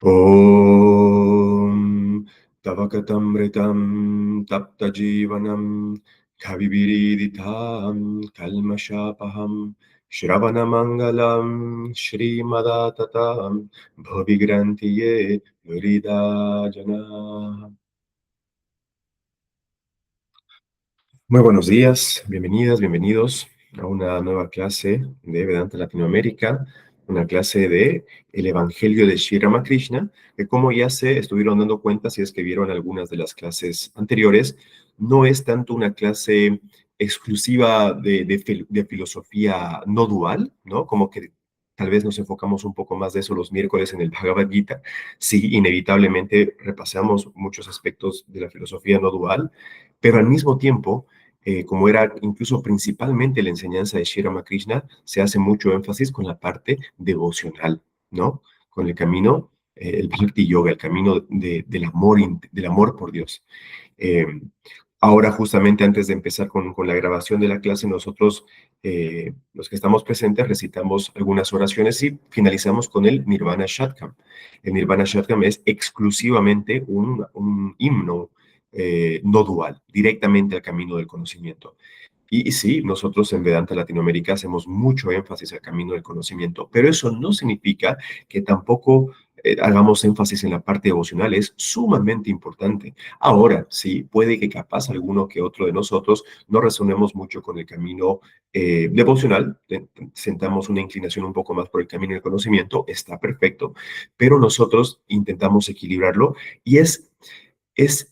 Om Tavakatamritam Taptajivanam Kaviviriditam Kalmashapaham Shravanamangalam Shrimadatam Bhavigrantiye Yuridajana. Muy buenos días, bienvenidas, bienvenidos a una nueva clase de Vedanta Latinoamérica, una clase de el Evangelio de Sri Ramakrishna, que como ya se estuvieron dando cuenta, si es que vieron algunas de las clases anteriores, no es tanto una clase exclusiva de filosofía no dual, ¿no? Como que tal vez nos enfocamos un poco más de eso los miércoles en el Bhagavad Gita. Sí, inevitablemente repasamos muchos aspectos de la filosofía no dual, pero al mismo tiempo como era incluso principalmente la enseñanza de Sri Ramakrishna, se hace mucho énfasis con la parte devocional, ¿no? Con el camino, el Bhakti Yoga, el camino del amor por Dios. Eh, Ahora, justamente antes de empezar con la grabación de la clase, nosotros, los que estamos presentes, recitamos algunas oraciones y finalizamos con el Nirvana Shatkam. El Nirvana Shatkam es exclusivamente un himno no dual, directamente al camino del conocimiento. Y sí, nosotros en Vedanta Latinoamérica hacemos mucho énfasis al camino del conocimiento, pero eso no significa que tampoco hagamos énfasis en la parte devocional, es sumamente importante. Ahora, sí, puede que capaz alguno que otro de nosotros no resonemos mucho con el camino devocional, sentamos una inclinación un poco más por el camino del conocimiento, está perfecto, pero nosotros intentamos equilibrarlo y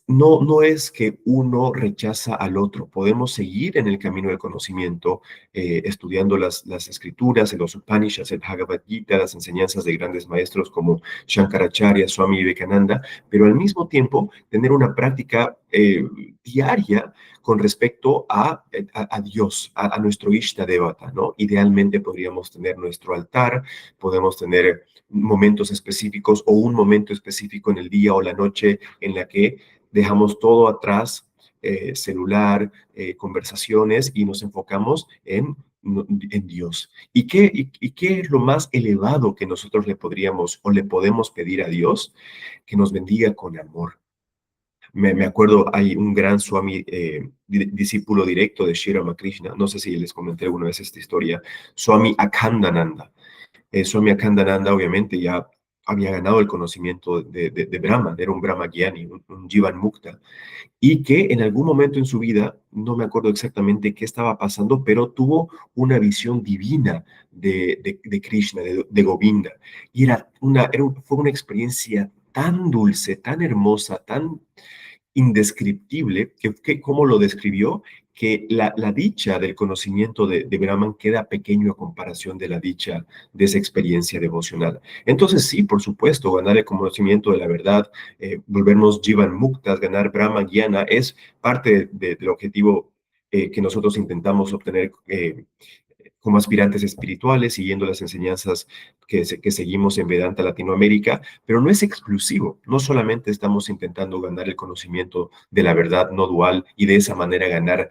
no es que uno rechaza al otro. Podemos seguir en el camino del conocimiento, estudiando las escrituras, los Upanishads, el Bhagavad Gita, las enseñanzas de grandes maestros como Shankaracharya, Swami Vivekananda, pero al mismo tiempo tener una práctica diaria con respecto a Dios, a nuestro Ishta Devata, ¿no? Idealmente podríamos tener nuestro altar, podemos tener momentos específicos o un momento específico en el día o la noche en la que dejamos todo atrás, celular, conversaciones y nos enfocamos en Dios. ¿Y qué es lo más elevado que nosotros le podríamos o le podemos pedir a Dios? Que nos bendiga con amor. Me acuerdo, hay un gran Swami, discípulo directo de Sri Ramakrishna, no sé si les comenté alguna vez esta historia, Swami Akhandananda. Swami Akhandananda obviamente ya había ganado el conocimiento de Brahman, era un Brahmagyani, un Jivan Mukta, y que en algún momento en su vida, no me acuerdo exactamente qué estaba pasando, pero tuvo una visión divina de Krishna, de Govinda, y fue una experiencia tan dulce, tan hermosa, tan indescriptible, cómo lo describió, que la dicha del conocimiento de Brahman queda pequeño a comparación de la dicha de esa experiencia devocional. Entonces sí, por supuesto, ganar el conocimiento de la verdad, volvernos Jivan Muktas, ganar Brahma Gyana, es parte del objetivo que nosotros intentamos obtener como aspirantes espirituales, siguiendo las enseñanzas que seguimos en Vedanta Latinoamérica, pero no es exclusivo. No solamente estamos intentando ganar el conocimiento de la verdad no dual y de esa manera ganar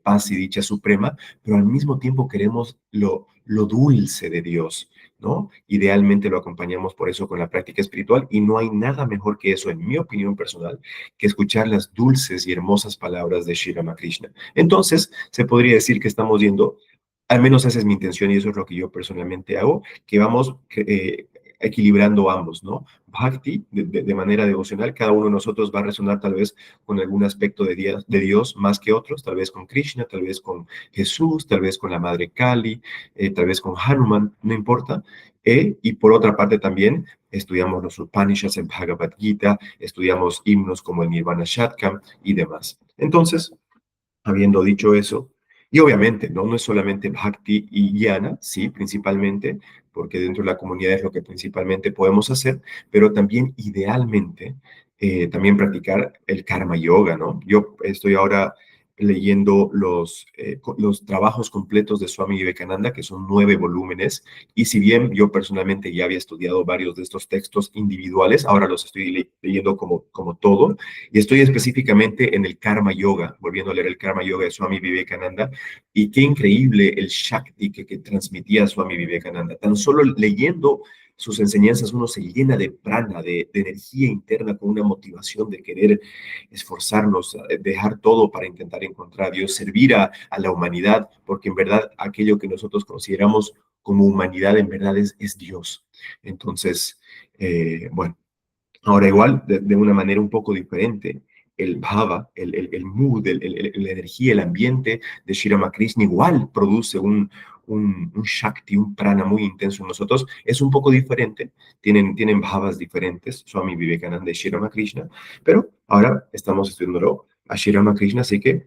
paz y dicha suprema, pero al mismo tiempo queremos lo dulce de Dios, ¿no? Idealmente lo acompañamos por eso con la práctica espiritual y no hay nada mejor que eso, en mi opinión personal, que escuchar las dulces y hermosas palabras de Sri Ramakrishna. Entonces, se podría decir que estamos yendo, al menos esa es mi intención y eso es lo que yo personalmente hago, que vamos equilibrando ambos, ¿no? Bhakti, de manera devocional, cada uno de nosotros va a resonar tal vez con algún aspecto de Dios más que otros, tal vez con Krishna, tal vez con Jesús, tal vez con la Madre Kali, tal vez con Hanuman, no importa. Y por otra parte también estudiamos los Upanishads, el Bhagavad Gita, estudiamos himnos como el Nirvana Shatkam y demás. Entonces, habiendo dicho eso, y obviamente, ¿no? No es solamente Bhakti y Jnana, sí, principalmente, porque dentro de la comunidad es lo que principalmente podemos hacer, pero también idealmente, también practicar el Karma Yoga, ¿no? Yo estoy ahora leyendo los trabajos completos de Swami Vivekananda, que son 9 volúmenes, y si bien yo personalmente ya había estudiado varios de estos textos individuales, ahora los estoy leyendo como todo, y estoy específicamente en el Karma Yoga, volviendo a leer el Karma Yoga de Swami Vivekananda, y qué increíble el Shakti que transmitía Swami Vivekananda. Tan solo leyendo sus enseñanzas uno se llena de prana, de energía interna, con una motivación de querer esforzarnos, dejar todo para intentar encontrar a Dios, servir a la humanidad, porque en verdad aquello que nosotros consideramos como humanidad en verdad es Dios. Entonces, bueno. Ahora, igual, de una manera un poco diferente, el bhava, el mood, la energía, el ambiente de Shri Ramakrishna igual produce un shakti, un prana muy intenso en nosotros. Es un poco diferente, tienen bhavas diferentes, Swami Vivekananda y Shri Ramakrishna, pero ahora estamos estudiándolo a Shri Ramakrishna, así que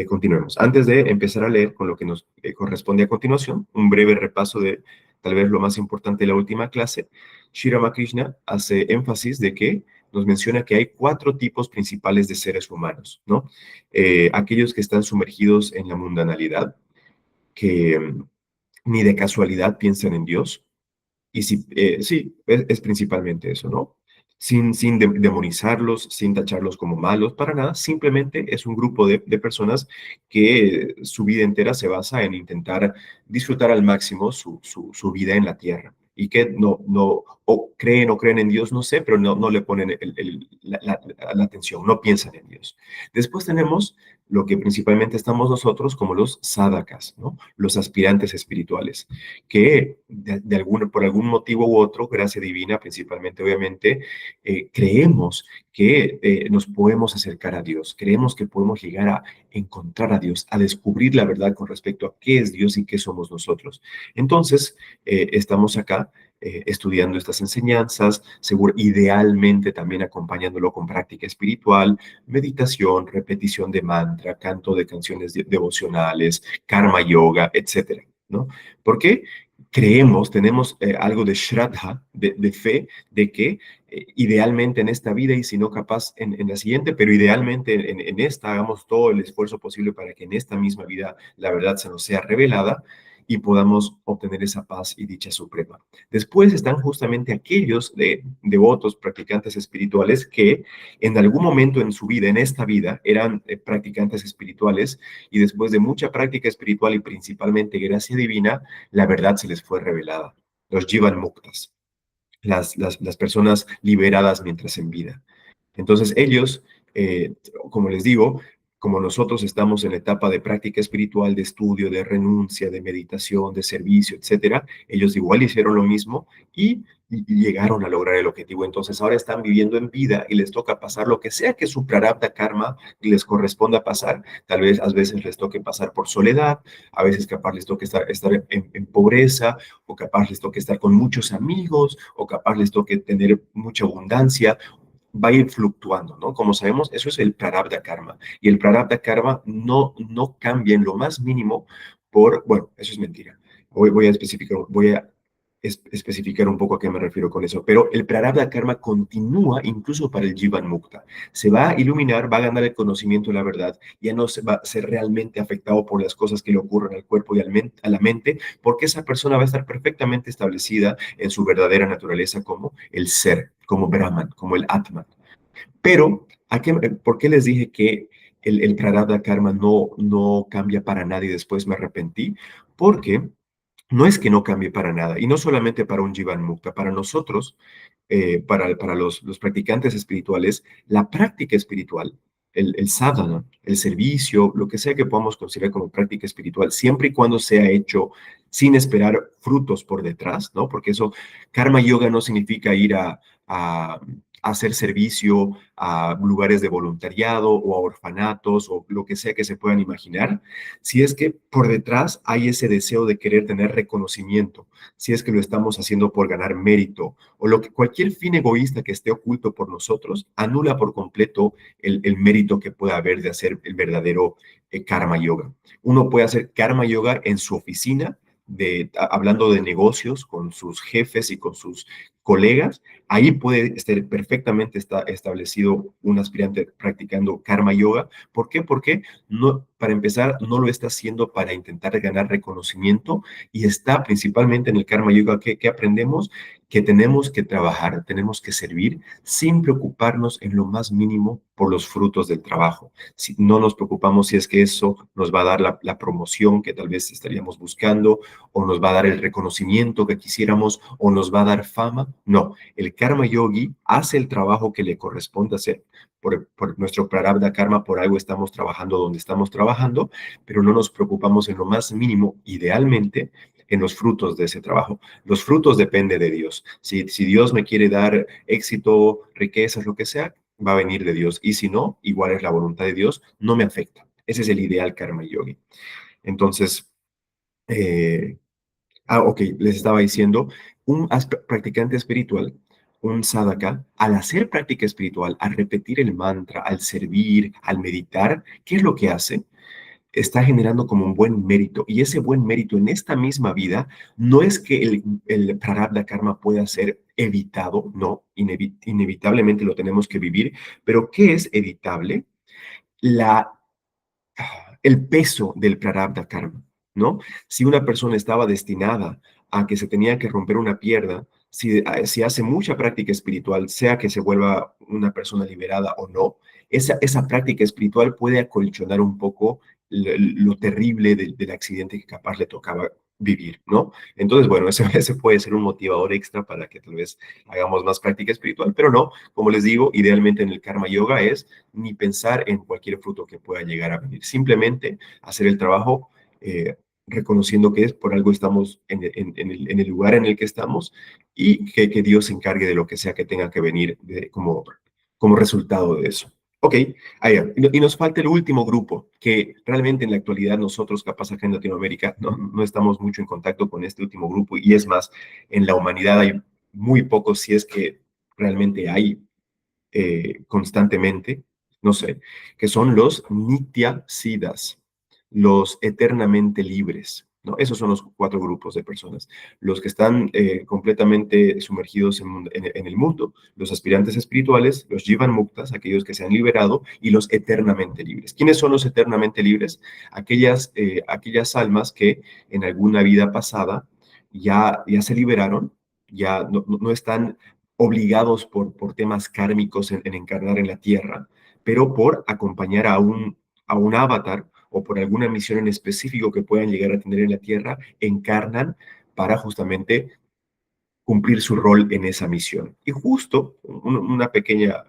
continuemos. Antes de empezar a leer con lo que nos corresponde a continuación, un breve repaso de tal vez lo más importante de la última clase. Sri Ramakrishna hace énfasis de que nos menciona que hay cuatro tipos principales de seres humanos, ¿no? Aquellos que están sumergidos en la mundanalidad, que ni de casualidad piensan en Dios, y sí, sí, es principalmente eso, ¿no? Sin demonizarlos, sin tacharlos como malos, para nada, simplemente es un grupo de personas que su vida entera se basa en intentar disfrutar al máximo su vida en la tierra y que no, o creen en Dios, no sé, pero no le ponen la atención, no piensan en Dios. Después tenemos lo que principalmente estamos nosotros como los sadhakas, ¿no? Los aspirantes espirituales que por algún motivo u otro, gracia divina principalmente, obviamente, creemos que nos podemos acercar a Dios, creemos que podemos llegar a encontrar a Dios, a descubrir la verdad con respecto a qué es Dios y qué somos nosotros. Entonces, estamos acá estudiando estas enseñanzas, idealmente también acompañándolo con práctica espiritual, meditación, repetición de mantra, canto de canciones devocionales, karma yoga, etcétera, ¿no? ¿Por qué? Creemos, tenemos algo de shraddha, de fe, de que idealmente en esta vida y si no capaz en la siguiente, pero idealmente en esta hagamos todo el esfuerzo posible para que en esta misma vida la verdad se nos sea revelada y podamos obtener esa paz y dicha suprema. Después están justamente aquellos devotos, practicantes espirituales que en algún momento en su vida, en esta vida, eran practicantes espirituales y después de mucha práctica espiritual y principalmente gracia divina, la verdad se les fue revelada. Los Jivan Muktas, las personas liberadas mientras en vida. Entonces ellos, como les digo, como nosotros estamos en la etapa de práctica espiritual, de estudio, de renuncia, de meditación, de servicio, etcétera, ellos igual hicieron lo mismo y llegaron a lograr el objetivo. Entonces ahora están viviendo en vida y les toca pasar lo que sea que su prarabdha karma les corresponda pasar. Tal vez a veces les toque pasar por soledad, a veces capaz les toque estar en pobreza, o capaz les toque estar con muchos amigos, o capaz les toque tener mucha abundancia, va a ir fluctuando, ¿no? Como sabemos, eso es el prarabdha karma. Y el prarabdha karma no cambia en lo más mínimo bueno, eso es mentira. Voy a especificar un poco a qué me refiero con eso. Pero el prarabdha karma continúa incluso para el Jivan Mukta. Se va a iluminar, va a ganar el conocimiento de la verdad, ya no se va a ser realmente afectado por las cosas que le ocurren al cuerpo y a la mente, porque esa persona va a estar perfectamente establecida en su verdadera naturaleza como el ser, como Brahman, como el Atman. Pero, ¿por qué les dije que el prarabdha karma no cambia para nada y después me arrepentí? Porque no es que no cambie para nada, y no solamente para un Jivan Mukta, para nosotros, para los practicantes espirituales, la práctica espiritual, el sadhana, el servicio, lo que sea que podamos considerar como práctica espiritual, siempre y cuando sea hecho sin esperar frutos por detrás, ¿no? Porque eso, karma yoga no significa ir a hacer servicio a lugares de voluntariado o a orfanatos o lo que sea que se puedan imaginar, si es que por detrás hay ese deseo de querer tener reconocimiento, si es que lo estamos haciendo por ganar mérito o cualquier fin egoísta que esté oculto por nosotros, anula por completo el mérito que pueda haber de hacer el verdadero karma yoga. Uno puede hacer karma yoga en su oficina, hablando de negocios con sus jefes y con sus colegas, ahí puede estar perfectamente establecido un aspirante practicando karma yoga. ¿Por qué? Porque no, para empezar, no lo está haciendo para intentar ganar reconocimiento y está principalmente en el karma yoga que aprendemos que tenemos que trabajar, tenemos que servir sin preocuparnos en lo más mínimo por los frutos del trabajo. Si no nos preocupamos si es que eso nos va a dar la promoción que tal vez estaríamos buscando, o nos va a dar el reconocimiento que quisiéramos, o nos va a dar fama. No, el karma yogi hace el trabajo que le corresponde hacer. Por nuestro prarabdha karma, por algo estamos trabajando donde estamos trabajando, pero no nos preocupamos en lo más mínimo, idealmente, en los frutos de ese trabajo. Los frutos dependen de Dios. Si Dios me quiere dar éxito, riquezas, lo que sea, va a venir de Dios. Y si no, igual es la voluntad de Dios, no me afecta. Ese es el ideal karma yogi. Entonces, eh, ok, les estaba diciendo, un practicante espiritual, un sadhaka, al hacer práctica espiritual, al repetir el mantra, al servir, al meditar, ¿qué es lo que hace? Está generando como un buen mérito. Y ese buen mérito en esta misma vida no es que el prarabdha karma pueda ser evitado, no, inevitablemente lo tenemos que vivir, pero ¿qué es evitable? La el peso del prarabdha karma, ¿no? Si una persona estaba destinada a que se tenía que romper una pierna, si hace mucha práctica espiritual, sea que se vuelva una persona liberada o no, esa práctica espiritual puede acolchonar un poco lo terrible del accidente que capaz le tocaba vivir, ¿no? Entonces, bueno, ese puede ser un motivador extra para que tal vez hagamos más práctica espiritual, pero no, como les digo, idealmente en el karma yoga es ni pensar en cualquier fruto que pueda llegar a venir. Simplemente hacer el trabajo reconociendo que es por algo estamos en el lugar en el que estamos y que Dios se encargue de lo que sea que tenga que venir como resultado de eso. Ok, allá. Y nos falta el último grupo, que realmente en la actualidad nosotros, capaz acá en Latinoamérica, no estamos mucho en contacto con este último grupo y es más, en la humanidad hay muy pocos, si es que realmente hay constantemente, no sé, que son los Nitya Siddhas, los eternamente libres, ¿no? Esos son los cuatro grupos de personas. Los que están completamente sumergidos en el mundo, los aspirantes espirituales, los Jivan Muktas, aquellos que se han liberado, y los eternamente libres. ¿Quiénes son los eternamente libres? Aquellas almas que en alguna vida pasada ya se liberaron, ya no están obligados por temas kármicos en encarnar en la tierra, pero por acompañar a un avatar o por alguna misión en específico que puedan llegar a tener en la tierra, encarnan para justamente cumplir su rol en esa misión. Y justo una pequeña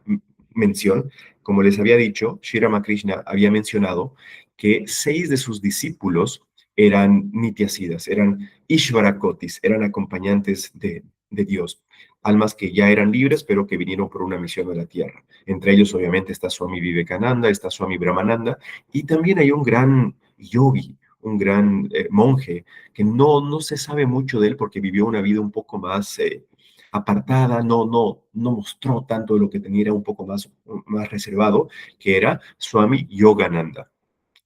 mención, como les había dicho, Sri Ramakrishna había mencionado que 6 de sus discípulos eran nityasidas, eran ishvarakotis, eran acompañantes de Dios, almas que ya eran libres, pero que vinieron por una misión a la tierra. Entre ellos, obviamente, está Swami Vivekananda, está Swami Brahmananda, y también hay un gran yogi, un gran monje, que no se sabe mucho de él porque vivió una vida un poco más apartada, no mostró tanto de lo que tenía, era un poco más reservado, que era Swami Yogananda.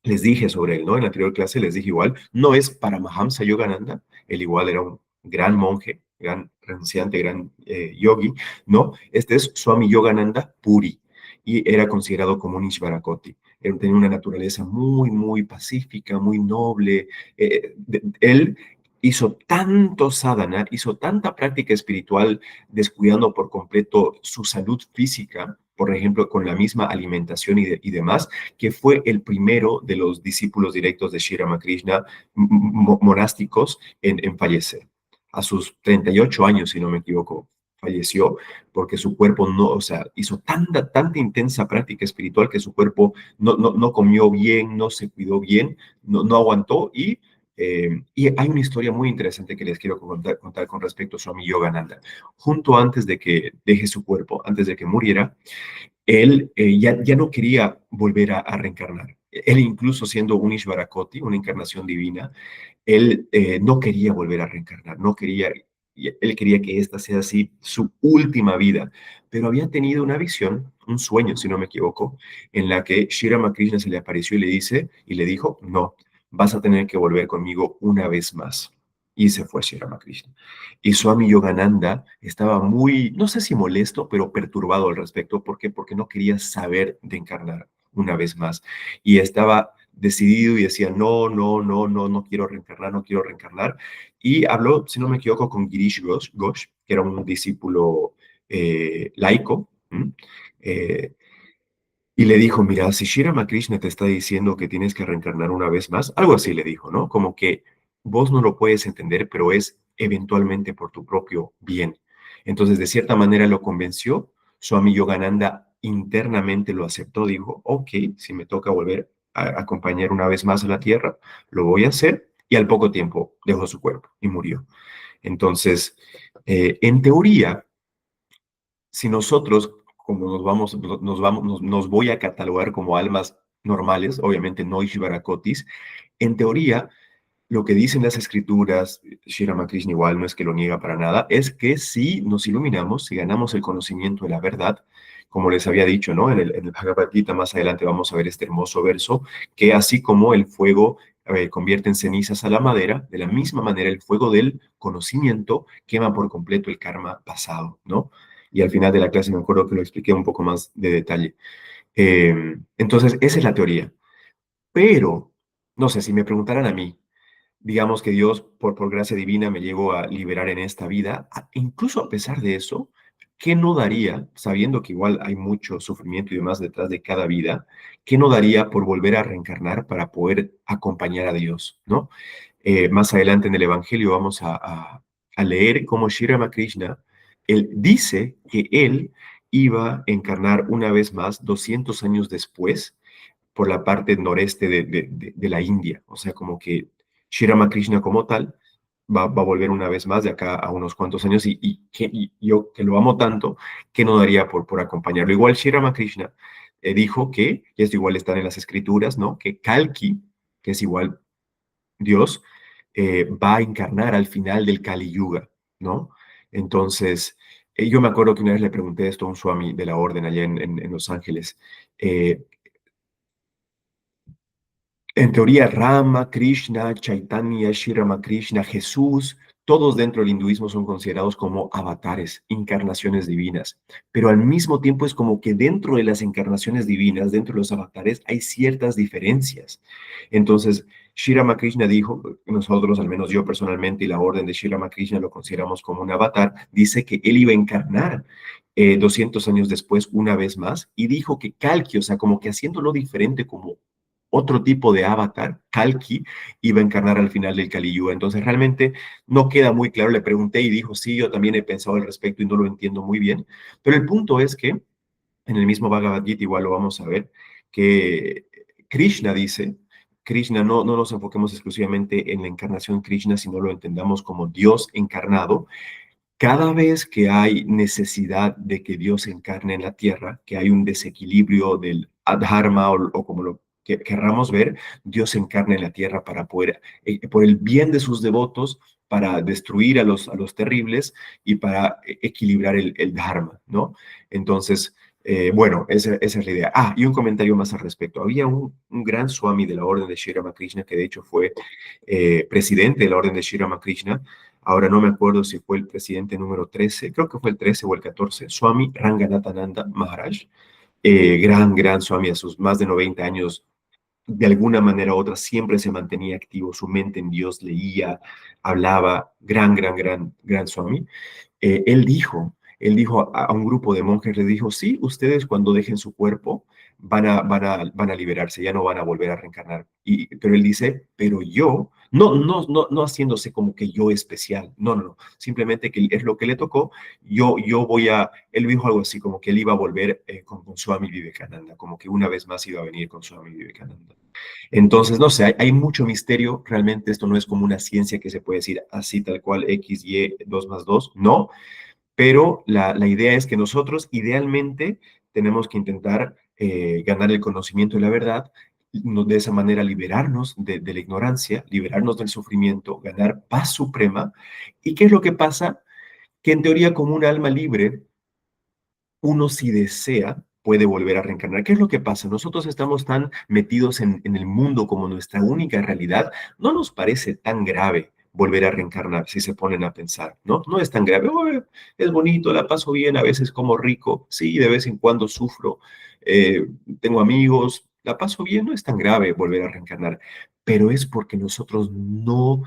Les dije sobre él, ¿no? En la anterior clase les dije igual, no es Paramahamsa Yogananda, él igual era un gran monje, gran renunciante, gran yogi, ¿no? Este es Swami Yogananda Puri y era considerado como un Ishvarakoti. Él tenía una naturaleza muy pacífica, muy noble. Él hizo tanto sadhana, hizo tanta práctica espiritual, descuidando por completo su salud física, por ejemplo, con la misma alimentación y demás, que fue el primero de los discípulos directos de Sri Ramakrishna monásticos en fallecer. A sus 38 años, si no me equivoco, falleció porque su cuerpo no, o sea, hizo tanta intensa práctica espiritual que su cuerpo no comió bien, no se cuidó bien, no aguantó y hay una historia muy interesante que les quiero contar con respecto a Swami Yogananda. Junto antes de que deje su cuerpo, antes de que muriera, él ya no quería volver a reencarnar. Él incluso siendo un Ishvarakoti, una encarnación divina, él no quería volver a reencarnar, no quería, él quería que esta sea así su última vida, pero había tenido una visión, un sueño, si no me equivoco, en la que Sri Ramakrishna se le apareció y le dijo, no, vas a tener que volver conmigo una vez más. y se fue Sri Ramakrishna. Y Swami Yogananda estaba muy, no sé si molesto, pero perturbado al respecto. ¿Por qué? Porque no quería saber de encarnar una vez más. Y estaba decidido y decía, no, no, no, no, no quiero reencarnar, no quiero reencarnar. Y habló, si no me equivoco, con Girish Ghosh, que era un discípulo laico, ¿m? Eh, y le dijo, mira, si Shri Ramakrishna te está diciendo que tienes que reencarnar una vez más, algo así le dijo, ¿no? Como que vos no lo puedes entender, pero es eventualmente por tu propio bien. Entonces, de cierta manera lo convenció, Swami Yogananda internamente lo aceptó, dijo, ok, si me toca volver a acompañar una vez más a la tierra, lo voy a hacer, y al poco tiempo dejó su cuerpo y murió. Entonces, en teoría, si nosotros, como nos voy a catalogar como almas normales, obviamente no Ishvarakotis, en teoría, lo que dicen las escrituras, Sri Ramakrishna igual no es que lo niega para nada, es que si nos iluminamos, si ganamos el conocimiento de la verdad, como les había dicho, ¿no? En el Bhagavad Gita más adelante vamos a ver este hermoso verso, que así como el fuego convierte en cenizas a la madera, de la misma manera el fuego del conocimiento quema por completo el karma pasado, ¿no? Y al final de la clase me acuerdo que lo expliqué un poco más de detalle. Entonces, esa es la teoría. Pero, no sé, si me preguntaran a mí, digamos que Dios, por gracia divina, me llegó a liberar en esta vida, incluso a pesar de eso, ¿qué no daría, sabiendo que igual hay mucho sufrimiento y demás detrás de cada vida, qué no daría por volver a reencarnar para poder acompañar a Dios, ¿no? Más adelante en el Evangelio vamos a leer cómo Sri Ramakrishna, él dice que él iba a encarnar una vez más 200 años después por la parte noreste de la India. O sea, como que Sri Ramakrishna como tal va a volver una vez más de acá a unos cuantos años y yo que lo amo tanto, que no daría por acompañarlo. Igual Sri Ramakrishna dijo que, y esto igual está en las escrituras, ¿no? Que Kalki, que es igual Dios, va a encarnar al final del Kali Yuga, ¿no? Entonces, yo me acuerdo que una vez le pregunté esto a un swami de la orden allá en Los Ángeles. eh, En teoría, Rama, Krishna, Chaitanya, Sri Ramakrishna, Jesús, todos dentro del hinduismo son considerados como avatares, encarnaciones divinas. Pero al mismo tiempo es como que dentro de las encarnaciones divinas, dentro de los avatares, hay ciertas diferencias. Entonces, Sri Ramakrishna dijo, nosotros, al menos yo personalmente, y la orden de Sri Ramakrishna lo consideramos como un avatar, dice que él iba a encarnar 200 años después una vez más, y dijo que Kalki, o sea, como que haciéndolo diferente, como otro tipo de avatar, Kalki, iba a encarnar al final del Kali Yuga. Entonces realmente no queda muy claro. Le pregunté y dijo, sí, yo también he pensado al respecto y no lo entiendo muy bien. Pero el punto es que en el mismo Bhagavad Gita igual lo vamos a ver, que Krishna dice, Krishna, no nos enfoquemos exclusivamente en la encarnación Krishna, sino lo entendamos como Dios encarnado. Cada vez que hay necesidad de que Dios encarne en la tierra, que hay un desequilibrio del adharma o como lo que querramos ver, Dios encarna en la tierra para poder, por el bien de sus devotos, para destruir a los terribles y para equilibrar el dharma, ¿no? Entonces, bueno, esa es la idea. Ah, y un comentario más al respecto. Había un gran swami de la orden de Sri Ramakrishna, que de hecho fue presidente de la orden de Sri Ramakrishna. Ahora no me acuerdo si fue el presidente número 13, creo que fue el 13 o el 14, Swami Ranganathananda Maharaj, gran Swami, a sus más de 90 años, de alguna manera u otra siempre se mantenía activo, su mente en Dios, leía, hablaba, gran Swami. Él dijo a un grupo de monjes, le dijo, sí, ustedes cuando dejen su cuerpo van a liberarse, ya no van a volver a reencarnar. Pero él dice, pero yo, no haciéndose como que yo especial, no, simplemente que es lo que le tocó, yo él dijo algo así, como que él iba a volver con Swami Vivekananda, como que una vez más iba a venir con Swami Vivekananda. Entonces, no sé, hay mucho misterio, realmente esto no es como una ciencia que se puede decir así tal cual, X, Y, 2 más 2, no, pero la idea es que nosotros idealmente tenemos que intentar ganar el conocimiento de la verdad, de esa manera liberarnos de la ignorancia, liberarnos del sufrimiento, ganar paz suprema. ¿Y qué es lo que pasa? Que en teoría como un alma libre, uno si desea puede volver a reencarnar. ¿Qué es lo que pasa? Nosotros estamos tan metidos en el mundo como nuestra única realidad, no nos parece tan grave volver a reencarnar, si se ponen a pensar, ¿no? No es tan grave. "Oh, es bonito, la paso bien, a veces como rico, sí, de vez en cuando sufro, eh, tengo amigos, la paso bien, no es tan grave volver a reencarnar, pero es porque nosotros no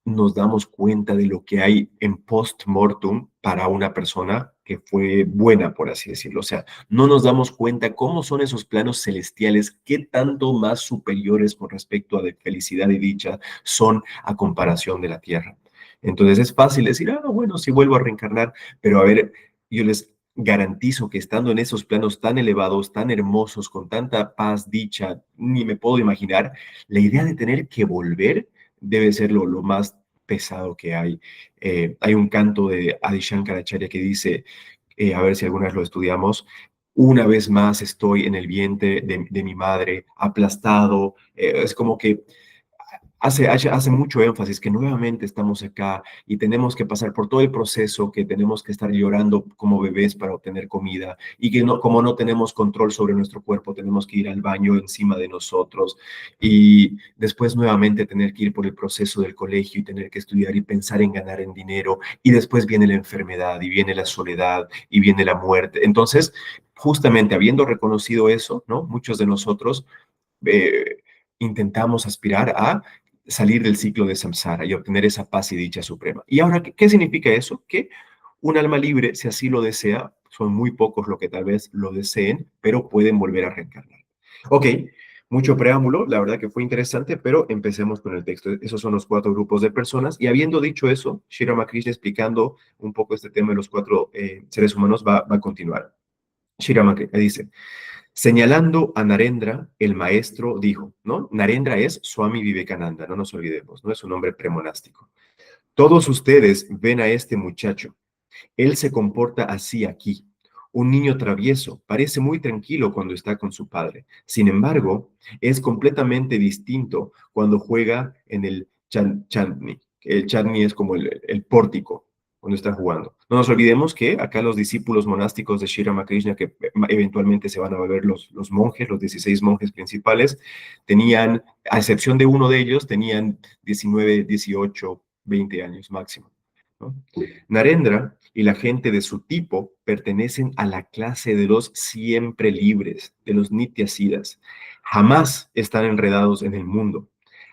nos damos cuenta de lo que hay en post-mortem para una persona que fue buena, por así decirlo. O sea, no nos damos cuenta cómo son esos planos celestiales, qué tanto más superiores con respecto a de felicidad y dicha son a comparación de la tierra. Entonces es fácil decir, ah, bueno, si vuelvo a reencarnar, pero a ver, yo les garantizo que estando en esos planos tan elevados, tan hermosos, con tanta paz, dicha, ni me puedo imaginar, la idea de tener que volver debe ser lo más pesado que hay. Hay un canto de Adi Shankaracharya que dice, a ver si alguna vez lo estudiamos, una vez más estoy en el vientre de mi madre, aplastado, es como que hace mucho énfasis que nuevamente estamos acá y tenemos que pasar por todo el proceso, que tenemos que estar llorando como bebés para obtener comida y que no, como no tenemos control sobre nuestro cuerpo, tenemos que ir al baño encima de nosotros y después nuevamente tener que ir por el proceso del colegio y tener que estudiar y pensar en ganar en dinero y después viene la enfermedad y viene la soledad y viene la muerte. Entonces, justamente habiendo reconocido eso, ¿no? Muchos de nosotros eh, intentamos aspirar a salir del ciclo de samsara y obtener esa paz y dicha suprema. ¿Y ahora qué significa eso? Que un alma libre, si así lo desea, son muy pocos los que tal vez lo deseen, pero pueden volver a reencarnar. Ok, mucho preámbulo, la verdad que fue interesante, pero empecemos con el texto. Esos son los cuatro grupos de personas. Y habiendo dicho eso, Sri Ramakrishna explicando un poco este tema de los cuatro seres humanos va a continuar. Sri Ramakrishna dice, señalando a Narendra, el maestro dijo, ¿no? Narendra es Swami Vivekananda, no nos olvidemos, ¿no? Es un nombre premonástico. Todos ustedes ven a este muchacho. Él se comporta así aquí. Un niño travieso, parece muy tranquilo cuando está con su padre. Sin embargo, es completamente distinto cuando juega en el chandni. El chandni es como el pórtico cuando está jugando. No nos olvidemos que acá los discípulos monásticos de Sri Ramakrishna, que eventualmente se van a volver los monjes, los 16 monjes principales, tenían, a excepción de uno de ellos, tenían 19, 18, 20 años máximo, ¿no? Narendra y la gente de su tipo pertenecen a la clase de los siempre libres, de los nityasidas. Jamás están enredados en el mundo.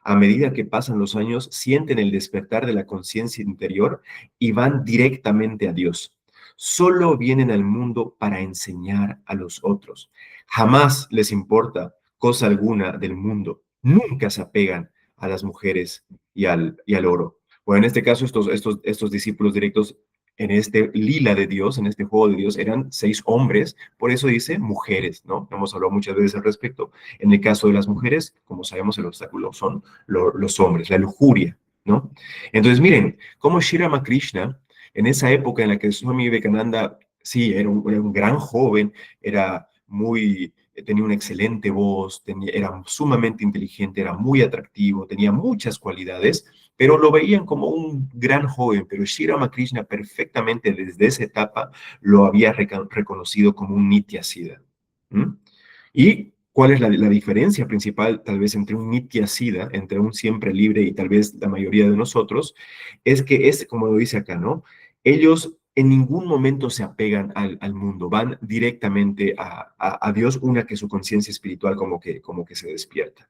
A medida que pasan los años, sienten el despertar de la conciencia interior y van directamente a Dios. Solo vienen al mundo para enseñar a los otros. Jamás les importa cosa alguna del mundo. Nunca se apegan a las mujeres y al oro. Bueno, en este caso, estos discípulos directos en este lila de Dios, en este juego de Dios, eran 6 hombres, por eso dice mujeres, ¿no? Hemos hablado muchas veces al respecto. En el caso de las mujeres, como sabemos, el obstáculo son los hombres, la lujuria, ¿no? Entonces, miren, cómo Sri Ramakrishna, en esa época en la que Swami Vivekananda, sí, era un gran joven, era muy tenía una excelente voz, era sumamente inteligente, era muy atractivo, tenía muchas cualidades, pero lo veían como un gran joven, pero Sri Ramakrishna perfectamente desde esa etapa lo había reconocido como un Nitya Siddha. ¿Mm? ¿Y cuál es la diferencia principal tal vez entre un Nitya Siddha, entre un siempre libre y tal vez la mayoría de nosotros? Es que es, como lo dice acá, ¿no? Ellos en ningún momento se apegan al mundo, van directamente a Dios, una que su conciencia espiritual como que se despierta.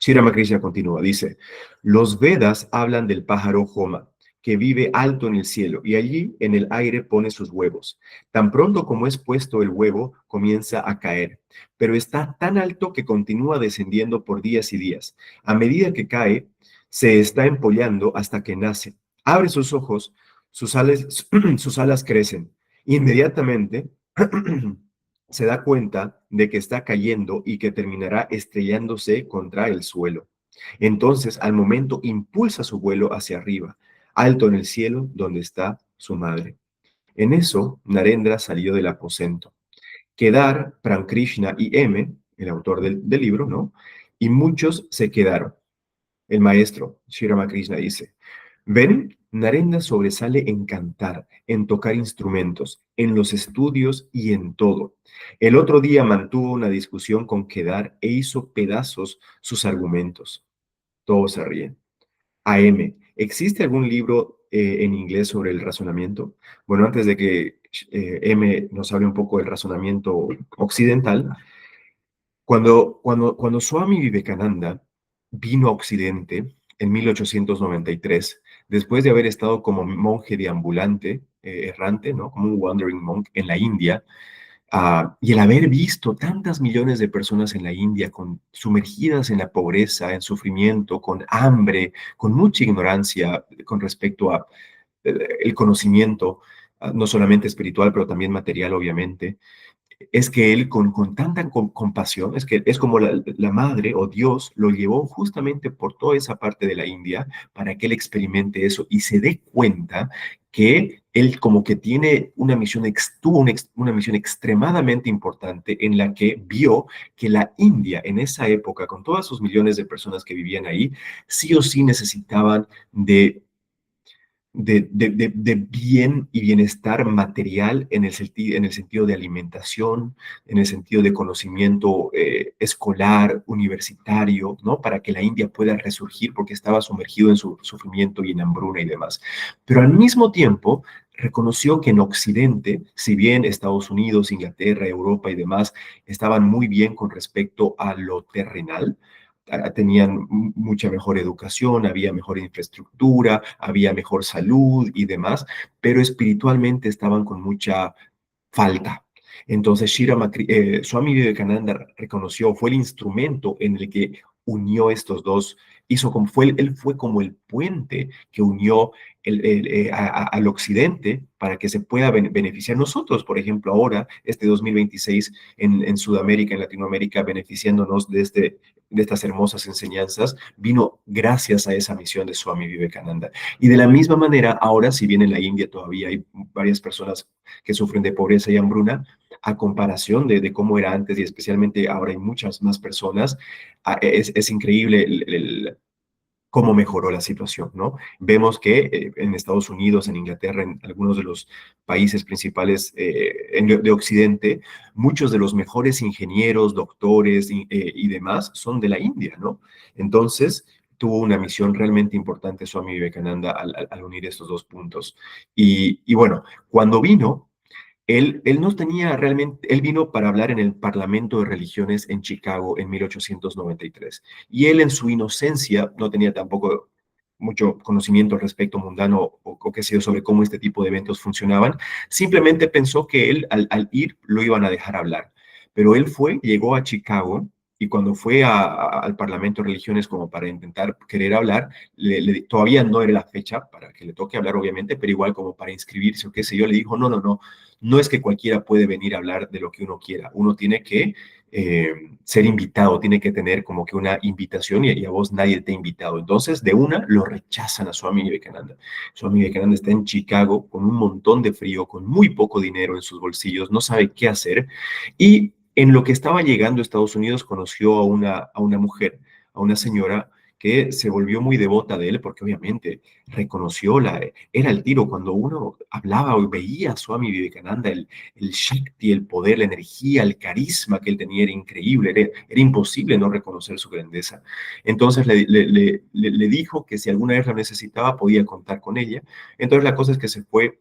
Sri Ramakrishna continúa, dice, los Vedas hablan del pájaro Homa, que vive alto en el cielo y allí en el aire pone sus huevos. Tan pronto como es puesto el huevo, comienza a caer, pero está tan alto que continúa descendiendo por días y días. A medida que cae, se está empollando hasta que nace. Abre sus ojos, sus alas crecen. Inmediatamente se da cuenta de que está cayendo y que terminará estrellándose contra el suelo. Entonces, al momento, impulsa su vuelo hacia arriba, alto en el cielo donde está su madre. En eso, Narendra salió del aposento. Kedar, Prankrishna y M, el autor del libro, ¿no? Y muchos se quedaron. El maestro, Sri Ramakrishna, dice, ven, Narendra sobresale en cantar, en tocar instrumentos, en los estudios y en todo. El otro día mantuvo una discusión con Kedar e hizo pedazos sus argumentos. Todos se ríen. AM, ¿Existe algún libro en inglés sobre el razonamiento? Bueno, antes de que M nos hable un poco del razonamiento occidental, cuando Swami Vivekananda vino a Occidente en 1893, después de haber estado como monje deambulante, errante, ¿no? Como un wandering monk en la India, y el haber visto tantas millones de personas en la India sumergidas en la pobreza, en sufrimiento, con hambre, con mucha ignorancia con respecto a el conocimiento, no solamente espiritual, pero también material, obviamente, es que él con tanta compasión, es que es como la madre o Dios lo llevó justamente por toda esa parte de la India para que él experimente eso y se dé cuenta que él como que tiene una misión, tuvo una misión extremadamente importante en la que vio que la India en esa época, con todas sus millones de personas que vivían ahí, sí o sí necesitaban de bien y bienestar material en el sentido de alimentación, en el sentido de conocimiento escolar, universitario, ¿no? Para que la India pueda resurgir porque estaba sumergido en su sufrimiento y en hambruna y demás. Pero al mismo tiempo reconoció que en Occidente, si bien Estados Unidos, Inglaterra, Europa y demás estaban muy bien con respecto a lo terrenal, tenían mucha mejor educación, había mejor infraestructura, había mejor salud y demás, pero espiritualmente estaban con mucha falta. Entonces, Swami Vivekananda reconoció, fue el instrumento en el que unió estos dos, él fue como el puente que unió al occidente para que se pueda beneficiar nosotros, por ejemplo, ahora, este 2026, en Sudamérica, en Latinoamérica, beneficiándonos de estas hermosas enseñanzas, vino gracias a esa misión de Swami Vivekananda. Y de la misma manera, ahora, si bien en la India todavía hay varias personas que sufren de pobreza y hambruna, a comparación de cómo era antes y especialmente ahora hay muchas más personas, es increíble cómo mejoró la situación, ¿no? Vemos que en Estados Unidos, en Inglaterra, en algunos de los países principales de Occidente, muchos de los mejores ingenieros, doctores y demás son de la India, ¿no? Entonces, tuvo una misión realmente importante Swami Vivekananda al unir estos dos puntos. Y bueno, cuando vino, él no tenía realmente, él vino para hablar en el Parlamento de Religiones en Chicago en 1893. Y él en su inocencia no tenía tampoco mucho conocimiento al respecto mundano o qué sé yo sobre cómo este tipo de eventos funcionaban. Simplemente pensó que él al ir lo iban a dejar hablar. Pero él llegó a Chicago y cuando fue al Parlamento de Religiones como para intentar querer hablar, todavía no era la fecha para que le toque hablar, obviamente, pero igual como para inscribirse o qué sé yo, le dijo, no, no, no, no es que cualquiera puede venir a hablar de lo que uno quiera, uno tiene que ser invitado, tiene que tener como que una invitación y a vos nadie te ha invitado. Entonces, de una, lo rechazan a Swami Vivekananda. Swami Vivekananda está en Chicago con un montón de frío, con muy poco dinero en sus bolsillos, no sabe qué hacer y en lo que estaba llegando a Estados Unidos conoció a una mujer, a una señora que se volvió muy devota de él porque obviamente reconoció era el tiro cuando uno hablaba o veía a Swami Vivekananda, el Shakti, el poder, la energía, el carisma que él tenía era increíble, era imposible no reconocer su grandeza. Entonces le dijo que si alguna vez la necesitaba podía contar con ella. Entonces la cosa es que se fue,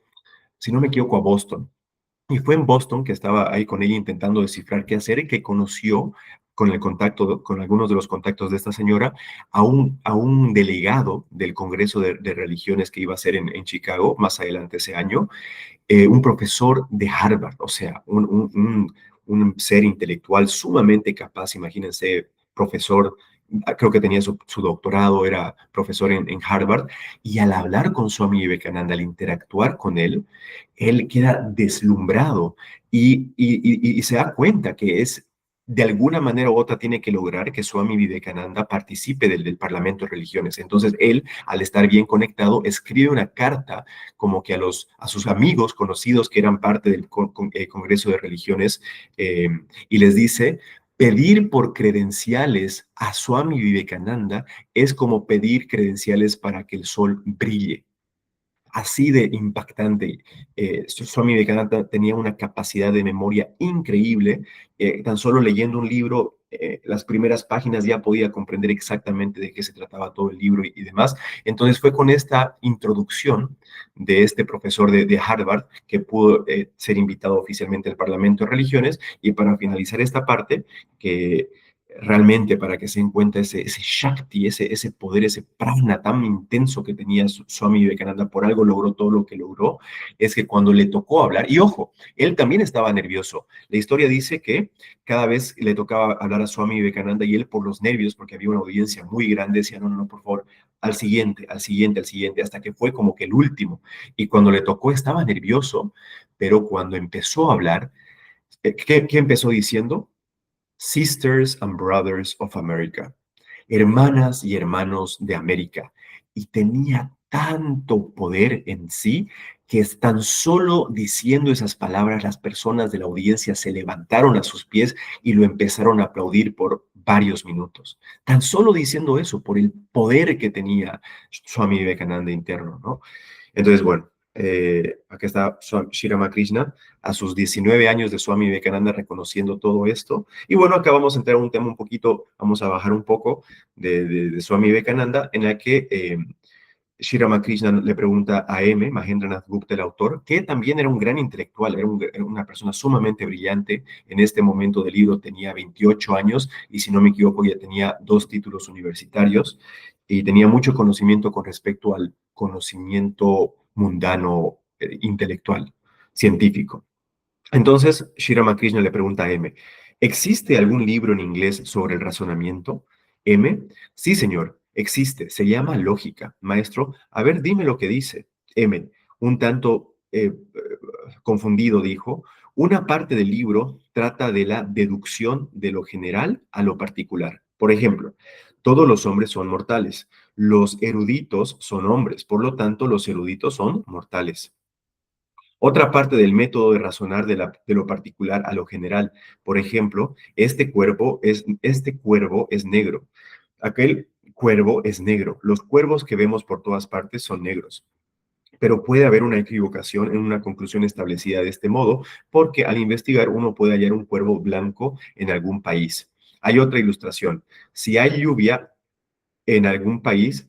si no me equivoco, a Boston y fue en Boston que estaba ahí con ella intentando descifrar qué hacer y que conoció con el contacto, con algunos de los contactos de esta señora, a un delegado del Congreso de Religiones que iba a ser en Chicago más adelante ese año, un profesor de Harvard, o sea, un ser intelectual sumamente capaz, imagínense, profesor, creo que tenía su doctorado, era profesor en Harvard, y al hablar con Swami Vivekananda, al interactuar con él queda deslumbrado y se da cuenta que es de alguna manera u otra tiene que lograr que Swami Vivekananda participe del Parlamento de Religiones. Entonces, él, al estar bien conectado, escribe una carta como que a sus amigos conocidos que eran parte del Congreso de Religiones y les dice, pedir por credenciales a Swami Vivekananda es como pedir credenciales para que el sol brille. Así de impactante. Swami Vivekananda tenía una capacidad de memoria increíble. Tan solo leyendo un libro las primeras páginas ya podía comprender exactamente de qué se trataba todo el libro y demás. Entonces fue con esta introducción de este profesor de Harvard que pudo ser invitado oficialmente al Parlamento de Religiones. Y para finalizar esta parte, que realmente para que se den cuenta ese Shakti, ese poder, ese prana tan intenso que tenía Swami Vivekananda, por algo logró todo lo que logró, es que cuando le tocó hablar, y ojo, él también estaba nervioso. La historia dice que cada vez le tocaba hablar a Swami Vivekananda y él por los nervios, porque había una audiencia muy grande, decía, no, no, no, por favor, al siguiente, al siguiente, al siguiente, hasta que fue como que el último. Y cuando le tocó estaba nervioso, pero cuando empezó a hablar, ¿qué empezó diciendo? Sisters and Brothers of America, hermanas y hermanos de América. Y tenía tanto poder en sí que tan solo diciendo esas palabras las personas de la audiencia se levantaron a sus pies y lo empezaron a aplaudir por varios minutos. Tan solo diciendo eso, por el poder que tenía Swami Vivekananda interno, ¿no? Entonces, bueno, acá está Sri Ramakrishna a sus 19 años de Swami Vivekananda reconociendo todo esto. Y bueno, acá vamos a entrar a un tema un poquito, vamos a bajar un poco de Swami Vivekananda, en la que Sri Ramakrishna le pregunta a Mahendranath Gupta, el autor, que también era un gran intelectual, era una persona sumamente brillante. En este momento del libro tenía 28 años y si no me equivoco ya tenía 2 títulos universitarios y tenía mucho conocimiento con respecto al conocimiento mundano, intelectual, científico. Entonces, Sri Ramakrishna le pregunta a ¿existe algún libro en inglés sobre el razonamiento? Sí, señor, existe. Se llama Lógica. Maestro, a ver, dime lo que dice. Un tanto confundido, dijo, una parte del libro trata de la deducción de lo general a lo particular. Por ejemplo, todos los hombres son mortales. Los eruditos son hombres, por lo tanto, los eruditos son mortales. Otra parte del método de razonar de lo particular a lo general. Por ejemplo, este cuervo es negro. Aquel cuervo es negro. Los cuervos que vemos por todas partes son negros. Pero puede haber una equivocación en una conclusión establecida de este modo, porque al investigar uno puede hallar un cuervo blanco en algún país. Hay otra ilustración. Si hay lluvia en algún país,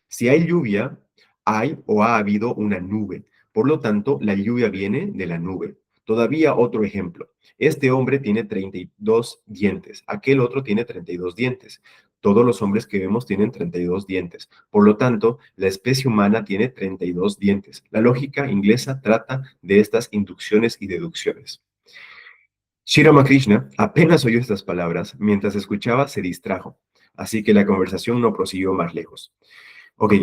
si hay lluvia, hay o ha habido una nube. Por lo tanto, la lluvia viene de la nube. Todavía otro ejemplo. Este hombre tiene 32 dientes, aquel otro tiene 32 dientes. Todos los hombres que vemos tienen 32 dientes. Por lo tanto, la especie humana tiene 32 dientes. La lógica inglesa trata de estas inducciones y deducciones. Sri Ramakrishna apenas oyó estas palabras, mientras escuchaba se distrajo, así que la conversación no prosiguió más lejos. Ok,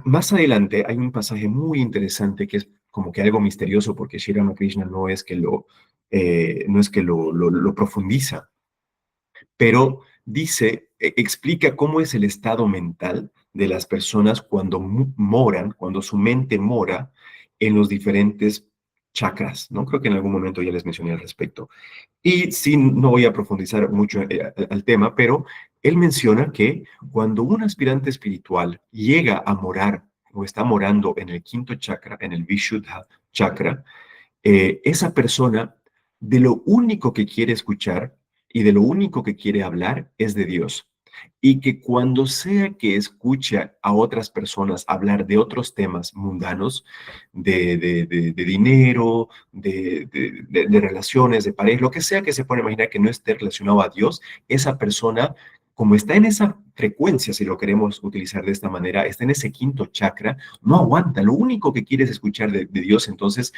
más adelante hay un pasaje muy interesante que es como que algo misterioso porque Sri Ramakrishna no es que lo profundiza, pero dice, explica cómo es el estado mental de las personas cuando moran, cuando su mente mora en los diferentes chakras, ¿no? Creo que en algún momento ya les mencioné al respecto. Y sí, no voy a profundizar mucho al tema, pero él menciona que cuando un aspirante espiritual llega a morar o está morando en el quinto chakra, en el Vishuddha chakra, esa persona de lo único que quiere escuchar y de lo único que quiere hablar es de Dios. Y que cuando sea que escucha a otras personas hablar de otros temas mundanos, de dinero, de relaciones, de pareja, lo que sea que se pueda imaginar que no esté relacionado a Dios, esa persona, como está en esa frecuencia, si lo queremos utilizar de esta manera, está en ese quinto chakra, no aguanta, lo único que quiere es escuchar de Dios, entonces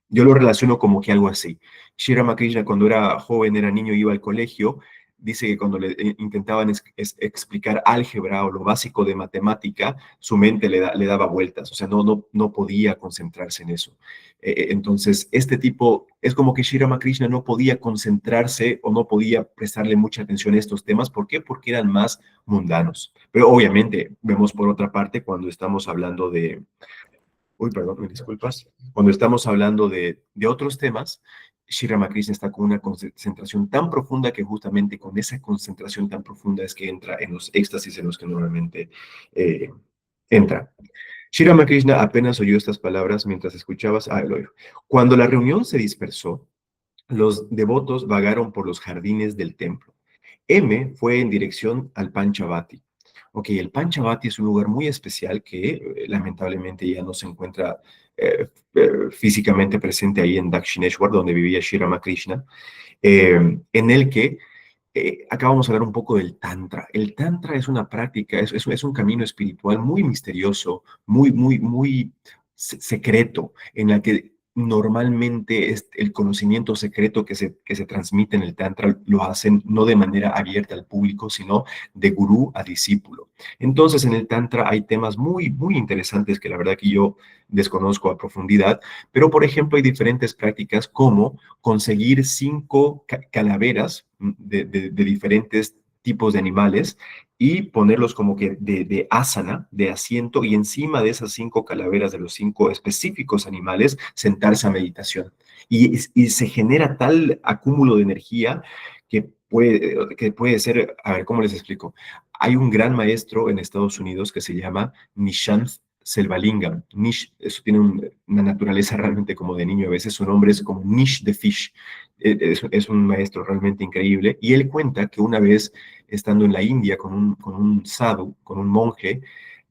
yo lo relaciono como que algo así. Sri Ramakrishna cuando era joven, era niño, iba al colegio, dice que cuando le intentaban explicar álgebra o lo básico de matemática, su mente le daba vueltas, o sea, no podía concentrarse en eso. Entonces, este tipo, es como que Sri Ramakrishna no podía concentrarse o no podía prestarle mucha atención a estos temas. ¿Por qué? Porque eran más mundanos. Pero obviamente, vemos por otra parte cuando estamos hablando uy, perdón, me disculpas. Cuando estamos hablando de otros temas, Sri Ramakrishna está con una concentración tan profunda que justamente con esa concentración tan profunda es que entra en los éxtasis en los que normalmente eh, entra. Sri Ramakrishna apenas oyó estas palabras mientras escuchabas a Eloy. Cuando la reunión se dispersó, los devotos vagaron por los jardines del templo. M fue en dirección al Panchavati. Ok, el Panchavati es un lugar muy especial que lamentablemente ya no se encuentra físicamente presente ahí en Dakshineshwar, donde vivía Sri Ramakrishna, en el que acá vamos a hablar un poco del Tantra. El Tantra es una práctica, es un camino espiritual muy misterioso, muy secreto, en la que normalmente es el conocimiento secreto que se transmite en el Tantra lo hacen no de manera abierta al público, sino de gurú a discípulo. Entonces, en el Tantra hay temas muy interesantes que la verdad que yo desconozco a profundidad, pero por ejemplo hay diferentes prácticas como conseguir 5 calaveras de diferentes tipos de animales y ponerlos como que de asana, de asiento, y encima de esas 5 calaveras de los 5 específicos animales, sentarse a meditación. Y se genera tal acúmulo de energía que puede ser, a ver, ¿cómo les explico? Hay un gran maestro en Estados Unidos que se llama Nishant Selvalingam. Nish, eso tiene una naturaleza realmente como de niño, a veces su nombre es como Nish the Fish. Es un maestro realmente increíble. Y él cuenta que una vez, estando en la India con un sadhu, con un monje,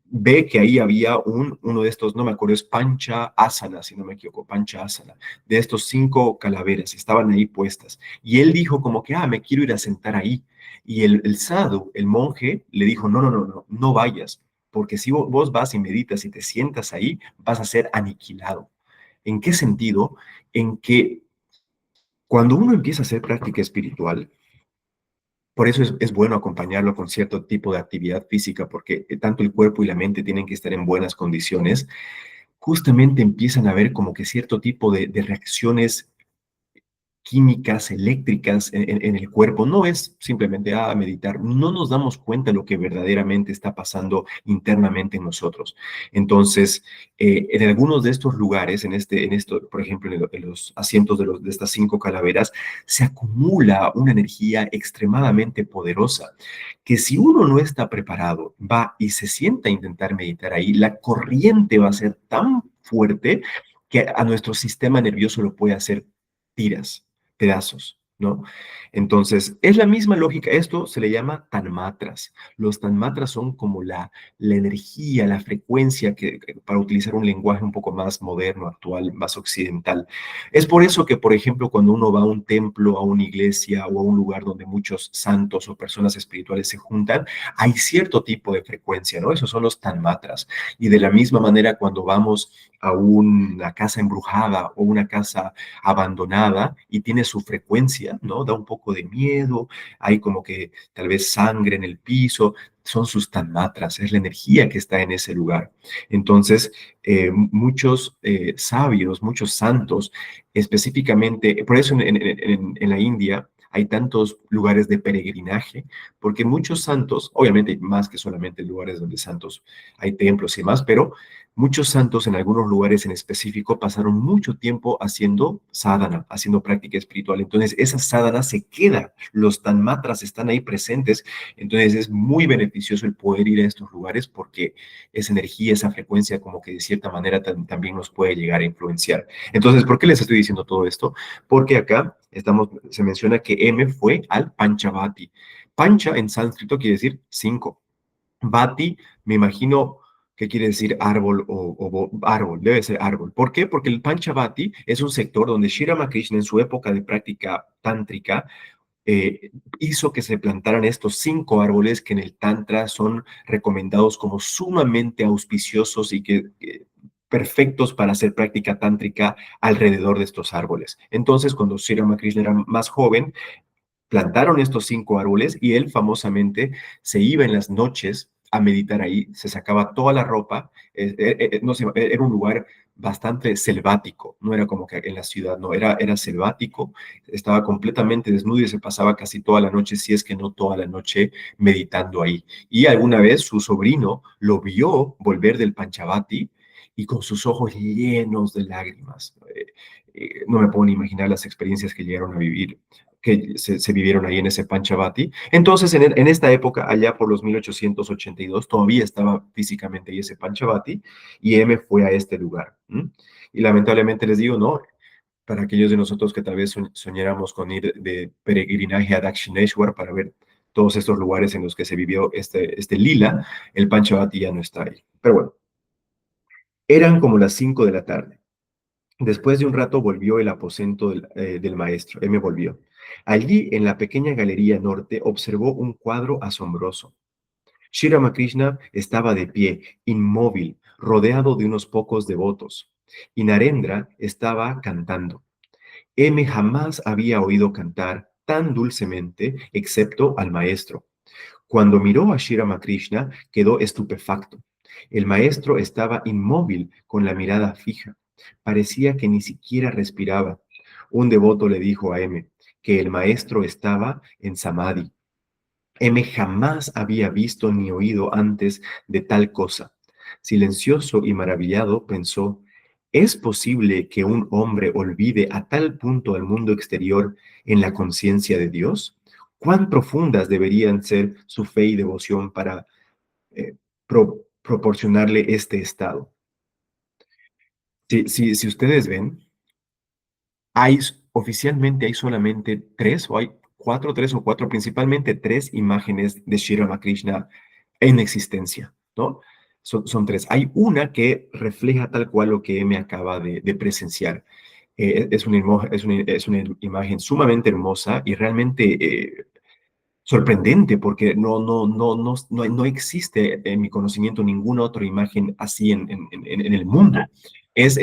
ve que ahí había uno de estos, no me acuerdo, es Pancha Asana, si no me equivoco, Pancha Asana, de estos 5 calaveras, estaban ahí puestas. Y él dijo como que, me quiero ir a sentar ahí. Y el sadhu, el monje, le dijo, no vayas, porque si vos vas y meditas y te sientas ahí, vas a ser aniquilado. ¿En qué sentido? En que cuando uno empieza a hacer práctica espiritual, por eso es bueno acompañarlo con cierto tipo de actividad física, porque tanto el cuerpo y la mente tienen que estar en buenas condiciones. Justamente empiezan a haber como que cierto tipo de reacciones químicas, eléctricas en el cuerpo. No es simplemente meditar, no nos damos cuenta de lo que verdaderamente está pasando internamente en nosotros. Entonces, en algunos de estos lugares, en esto, por ejemplo, en los asientos de estas 5 calaveras, se acumula una energía extremadamente poderosa, que si uno no está preparado, va y se sienta a intentar meditar ahí, la corriente va a ser tan fuerte que a nuestro sistema nervioso lo puede hacer tiras, pedazos, ¿no? Entonces, es la misma lógica. Esto se le llama tanmatras. Los tanmatras son como la energía, la frecuencia para utilizar un lenguaje un poco más moderno, actual, más occidental. Es por eso que, por ejemplo, cuando uno va a un templo, a una iglesia o a un lugar donde muchos santos o personas espirituales se juntan, hay cierto tipo de frecuencia, ¿no? Esos son los tanmatras. Y de la misma manera, cuando vamos a una casa embrujada o una casa abandonada y tiene su frecuencia, ¿no? Da un poco de miedo, hay como que tal vez sangre en el piso, son sus tanmatras, es la energía que está en ese lugar. Entonces, muchos sabios, muchos santos, específicamente, por eso en la India hay tantos lugares de peregrinaje, porque muchos santos, obviamente más que solamente lugares donde santos hay templos y más, pero muchos santos en algunos lugares en específico pasaron mucho tiempo haciendo sadhana, haciendo práctica espiritual. Entonces, esa sadhana se queda, los tanmatras están ahí presentes. Entonces, es muy beneficioso el poder ir a estos lugares porque esa energía, esa frecuencia, como que de cierta manera también nos puede llegar a influenciar. Entonces, ¿por qué les estoy diciendo todo esto? Porque acá se menciona que M fue al Panchavati. Pancha en sánscrito quiere decir 5. Bati, me imagino que quiere decir árbol árbol, debe ser árbol. ¿Por qué? Porque el Panchavati es un sector donde Sri Ramakrishna en su época de práctica tántrica eh, hizo que se plantaran estos 5 árboles que en el Tantra son recomendados como sumamente auspiciosos y que perfectos para hacer práctica tántrica alrededor de estos árboles. Entonces, cuando Sri Ramakrishna era más joven, plantaron estos 5 árboles y él famosamente se iba en las noches a meditar ahí, se sacaba toda la ropa, no sé, era un lugar bastante selvático, no era como que en la ciudad, no, era selvático, estaba completamente desnudo y se pasaba casi toda la noche, si es que no toda la noche, meditando ahí. Y alguna vez su sobrino lo vio volver del Panchavati y con sus ojos llenos de lágrimas. No me puedo ni imaginar las experiencias que llegaron a vivir que se vivieron ahí en ese Panchavati. Entonces, en esta época, allá por los 1882, todavía estaba físicamente ahí ese Panchavati y M fue a este lugar. Y lamentablemente les digo, no, para aquellos de nosotros que tal vez soñáramos con ir de peregrinaje a Dakshineshwar para ver todos estos lugares en los que se vivió este lila, el Panchavati ya no está ahí. Pero bueno, eran como las 5 de la tarde. Después de un rato volvió el aposento del maestro. Él me volvió. Allí, en la pequeña galería norte, observó un cuadro asombroso. Sri Ramakrishna estaba de pie, inmóvil, rodeado de unos pocos devotos, y Narendra estaba cantando. M jamás había oído cantar tan dulcemente, excepto al maestro. Cuando miró a Sri Ramakrishna, quedó estupefacto. El maestro estaba inmóvil, con la mirada fija. Parecía que ni siquiera respiraba. Un devoto le dijo a M que el maestro estaba en samadhi. M jamás había visto ni oído antes de tal cosa. Silencioso y maravillado, pensó, ¿es posible que un hombre olvide a tal punto el mundo exterior en la conciencia de Dios? ¿Cuán profundas deberían ser su fe y devoción para proporcionarle este estado? Si ustedes ven, hay, oficialmente hay solamente tres, o hay cuatro, tres o cuatro, principalmente tres imágenes de Sri Ramakrishna en existencia, ¿no? Son tres. Hay una que refleja tal cual lo que me acaba de presenciar. Es una imagen sumamente hermosa y realmente sorprendente porque no existe en mi conocimiento ninguna otra imagen así en el mundo. Es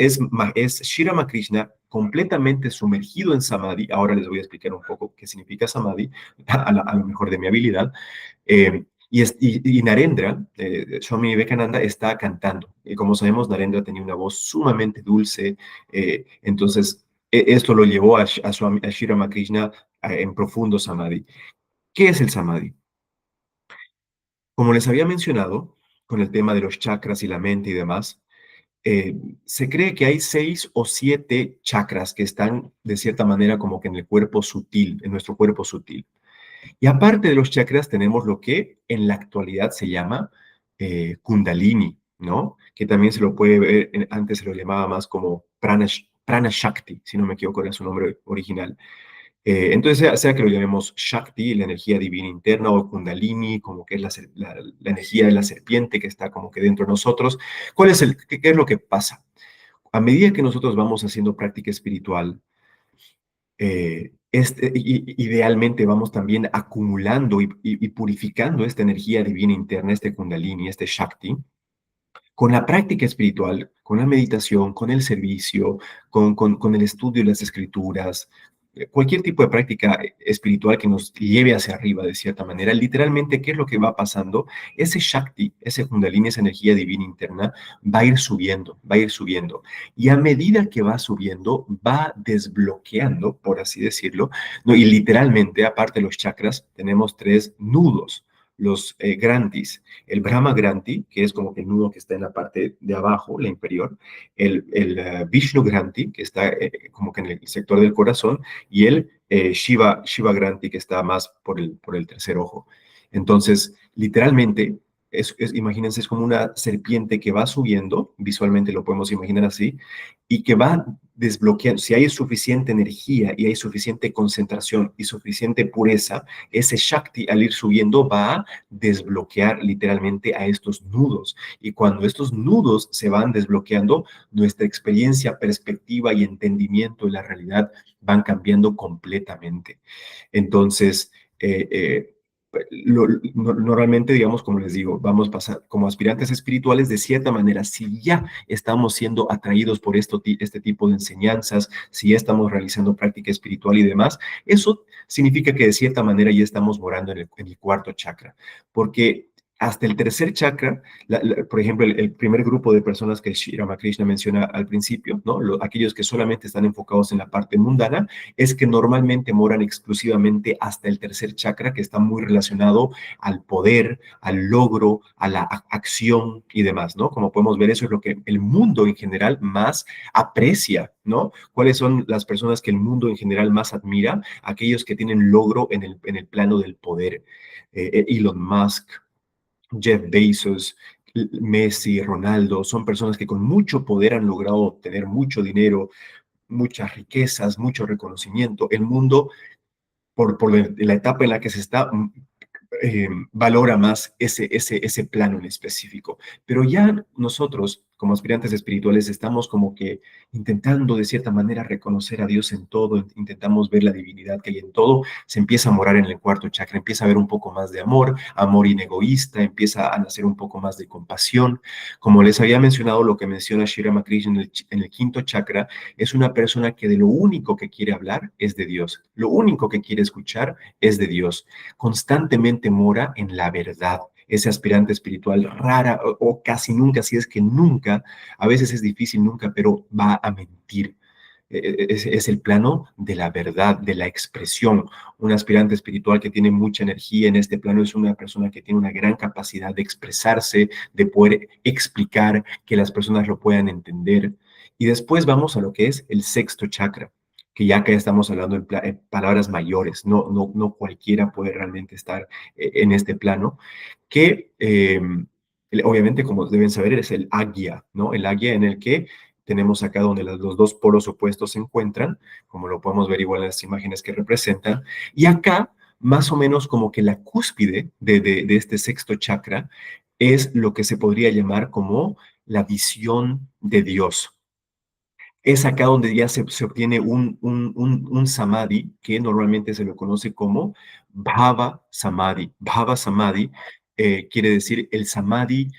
Sri Ramakrishna completamente sumergido en Samadhi. Ahora les voy a explicar un poco qué significa Samadhi, a lo mejor de mi habilidad. Y Narendra, Swami Vivekananda, está cantando. Y como sabemos, Narendra tenía una voz sumamente dulce. Entonces, esto lo llevó a Sri Ramakrishna en profundo Samadhi. ¿Qué es el samadhi? Como les había mencionado, con el tema de los chakras y la mente y demás, eh, se cree que hay 6 o 7 chakras que están de cierta manera como que en el cuerpo sutil, en nuestro cuerpo sutil. Y aparte de los chakras tenemos lo que en la actualidad se llama Kundalini, ¿no? Que también se lo puede ver, antes se lo llamaba más como Prana Shakti, si no me equivoco, era su nombre original. Entonces, sea que lo llamemos Shakti, la energía divina interna, o Kundalini, como que es la energía de la serpiente que está como que dentro de nosotros, ¿qué es lo que pasa? A medida que nosotros vamos haciendo práctica espiritual, idealmente vamos también acumulando y purificando esta energía divina interna, este Kundalini, este Shakti, con la práctica espiritual, con la meditación, con el servicio, con el estudio de las escrituras, cualquier tipo de práctica espiritual que nos lleve hacia arriba de cierta manera, literalmente, ¿qué es lo que va pasando? Ese Shakti, ese Kundalini, esa energía divina interna, va a ir subiendo, va a ir subiendo. Y a medida que va subiendo, va desbloqueando, por así decirlo, ¿no? Y literalmente, aparte de los chakras, tenemos 3 nudos, los grantis, el Brahma Granti, que es como que el nudo que está en la parte de abajo, la inferior, el Vishnu Granti, que está como que en el sector del corazón, y el Shiva Granti, que está más por el tercer ojo. Entonces, literalmente, imagínense, es como una serpiente que va subiendo, visualmente lo podemos imaginar así, y que va desbloqueando. Si hay suficiente energía y hay suficiente concentración y suficiente pureza, ese Shakti al ir subiendo va a desbloquear literalmente a estos nudos. Y cuando estos nudos se van desbloqueando, nuestra experiencia, perspectiva y entendimiento de la realidad van cambiando completamente. Entonces, normalmente, digamos, como les digo, vamos a pasar como aspirantes espirituales, de cierta manera, si ya estamos siendo atraídos por este tipo de enseñanzas, si ya estamos realizando práctica espiritual y demás, eso significa que de cierta manera ya estamos morando en el cuarto chakra, porque hasta el tercer chakra, por ejemplo, el primer grupo de personas que Sri Ramakrishna menciona al principio, ¿no? Aquellos que solamente están enfocados en la parte mundana, es que normalmente moran exclusivamente hasta el tercer chakra, que está muy relacionado al poder, al logro, a la acción y demás, ¿no? Como podemos ver, eso es lo que el mundo en general más aprecia, ¿no? ¿Cuáles son las personas que el mundo en general más admira? Aquellos que tienen logro en el plano del poder. Elon Musk, Jeff Bezos, Messi, Ronaldo, son personas que con mucho poder han logrado obtener mucho dinero, muchas riquezas, mucho reconocimiento. El mundo, por la etapa en la que se está, valora más ese plano en específico. Pero ya nosotros, como aspirantes espirituales, estamos como que intentando de cierta manera reconocer a Dios en todo, intentamos ver la divinidad que hay en todo, se empieza a morar en el cuarto chakra, empieza a haber un poco más de amor, amor inegoísta, empieza a nacer un poco más de compasión. Como les había mencionado, lo que menciona Shri Ramakrishna en el quinto chakra, es una persona que de lo único que quiere hablar es de Dios, lo único que quiere escuchar es de Dios, constantemente mora en la verdad. Ese aspirante espiritual rara o casi nunca, si es que nunca, a veces es difícil nunca, pero va a mentir. Es el plano de la verdad, de la expresión. Un aspirante espiritual que tiene mucha energía en este plano es una persona que tiene una gran capacidad de expresarse, de poder explicar, que las personas lo puedan entender. Y después vamos a lo que es el sexto chakra, que ya que estamos hablando en palabras mayores, no cualquiera puede realmente estar en este plano, que obviamente, como deben saber, es el agya, ¿no? El agya en el que tenemos acá donde los dos polos opuestos se encuentran, como lo podemos ver igual en las imágenes que representan, y acá, más o menos como que la cúspide de este sexto chakra es lo que se podría llamar como la visión de Dios. Es acá donde ya se obtiene un samadhi, que normalmente se lo conoce como bhava samadhi. Bhava samadhi quiere decir el samadhi,